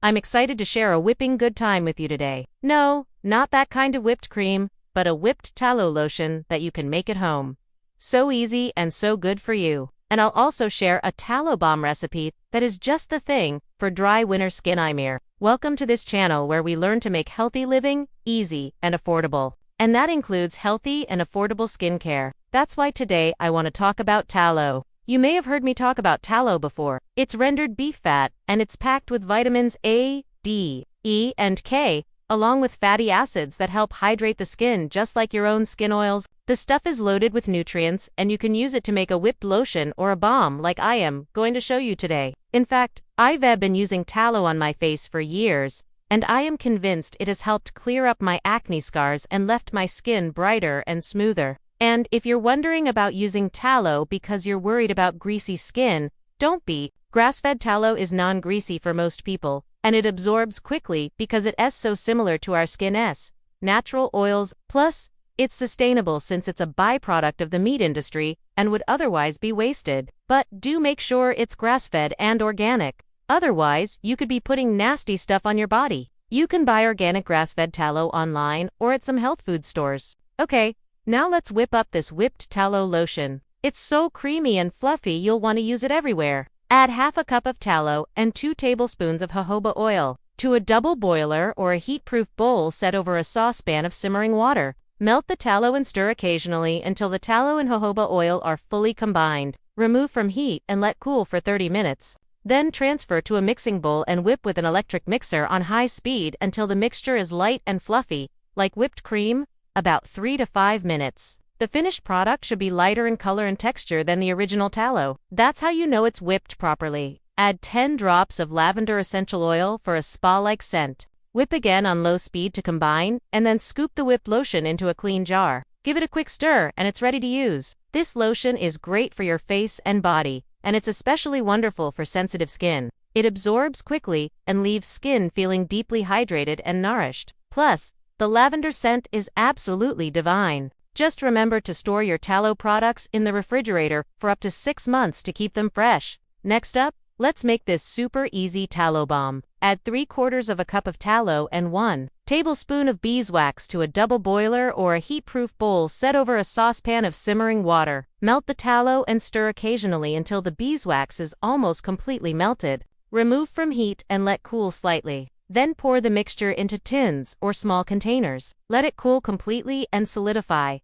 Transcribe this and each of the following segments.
I'm excited to share a whipping good time with you today. No, not that kind of whipped cream, but a whipped tallow lotion that you can make at home. So easy and so good for you. And I'll also share a tallow balm recipe that is just the thing for dry winter skin. I'm here. Welcome to this channel where we learn to make healthy living easy and affordable. And that includes healthy and affordable skincare. That's why today I want to talk about tallow. You may have heard me talk about tallow before. It's rendered beef fat, and it's packed with vitamins A, D, E, and K, along with fatty acids that help hydrate the skin just like your own skin oils. The stuff is loaded with nutrients, and you can use it to make a whipped lotion or a balm like I am going to show you today. In fact, I've been using tallow on my face for years, and I am convinced it has helped clear up my acne scars and left my skin brighter and smoother. And if you're wondering about using tallow because you're worried about greasy skin, don't be. Grass-fed tallow is non-greasy for most people, and it absorbs quickly because it is so similar to our skin's natural oils. Plus, it's sustainable since it's a byproduct of the meat industry and would otherwise be wasted. But do make sure it's grass-fed and organic. Otherwise, you could be putting nasty stuff on your body. You can buy organic grass-fed tallow online or at some health food stores. Okay, now let's whip up this whipped tallow lotion. It's so creamy and fluffy you'll want to use it everywhere. Add half a cup of tallow and 2 tablespoons of jojoba oil to a double boiler or a heat-proof bowl set over a saucepan of simmering water. Melt the tallow and stir occasionally until the tallow and jojoba oil are fully combined. Remove from heat and let cool for 30 minutes. Then transfer to a mixing bowl and whip with an electric mixer on high speed until the mixture is light and fluffy, like whipped cream, about 3 to 5 minutes. The finished product should be lighter in color and texture than the original tallow. That's how you know it's whipped properly. Add 10 drops of lavender essential oil for a spa-like scent. Whip again on low speed to combine, and then scoop the whipped lotion into a clean jar. Give it a quick stir, and it's ready to use. This lotion is great for your face and body, and it's especially wonderful for sensitive skin. It absorbs quickly and leaves skin feeling deeply hydrated and nourished. Plus, the lavender scent is absolutely divine. Just remember to store your tallow products in the refrigerator for up to 6 months to keep them fresh. Next up, let's make this super easy tallow balm. Add 3/4 of a cup of tallow and 1 tablespoon of beeswax to a double boiler or a heat-proof bowl set over a saucepan of simmering water. Melt the tallow and stir occasionally until the beeswax is almost completely melted. Remove from heat and let cool slightly. Then pour the mixture into tins or small containers. Let it cool completely and solidify.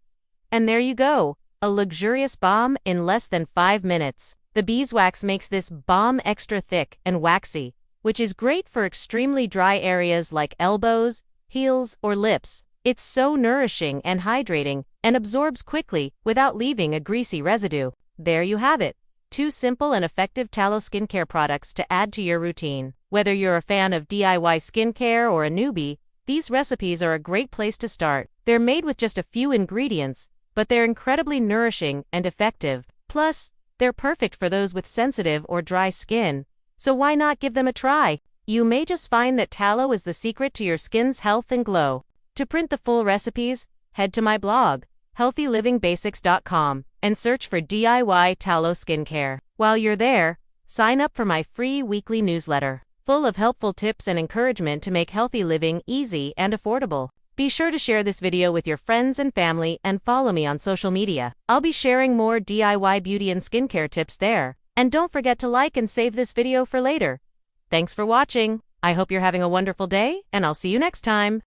And there you go, a luxurious balm in less than 5 minutes. The beeswax makes this balm extra thick and waxy, which is great for extremely dry areas like elbows, heels, or lips. It's so nourishing and hydrating and absorbs quickly without leaving a greasy residue. There you have it. 2 simple and effective tallow skincare products to add to your routine. Whether you're a fan of DIY skincare or a newbie, these recipes are a great place to start. They're made with just a few ingredients, but they're incredibly nourishing and effective. Plus, they're perfect for those with sensitive or dry skin. So why not give them a try? You may just find that tallow is the secret to your skin's health and glow. To print the full recipes, head to my blog, healthylivingbasics.com, and search for DIY Tallow Skincare. While you're there, sign up for my free weekly newsletter, full of helpful tips and encouragement to make healthy living easy and affordable. Be sure to share this video with your friends and family and follow me on social media. I'll be sharing more DIY beauty and skincare tips there. And don't forget to like and save this video for later. Thanks for watching. I hope you're having a wonderful day, and I'll see you next time.